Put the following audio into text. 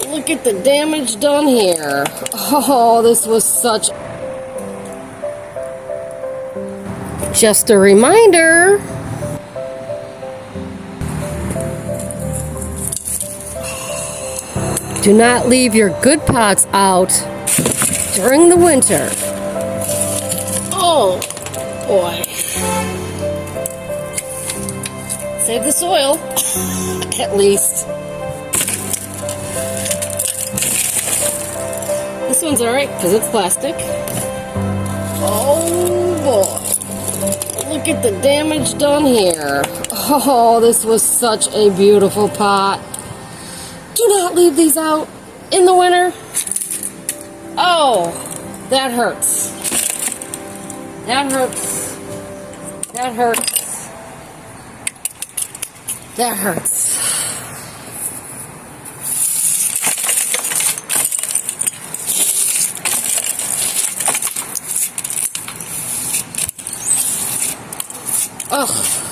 Look at the damage done here. Oh, this was such... Just a reminder. Do not leave your good pots out during the winter. Oh, boy. Save the soil, at least. This one's alright, because it's plastic. Oh, boy. Look at the damage done here. Oh, this was such a beautiful pot. Do not leave these out in the winter. Oh, that hurts. That hurts. That hurts. That hurts. Ugh.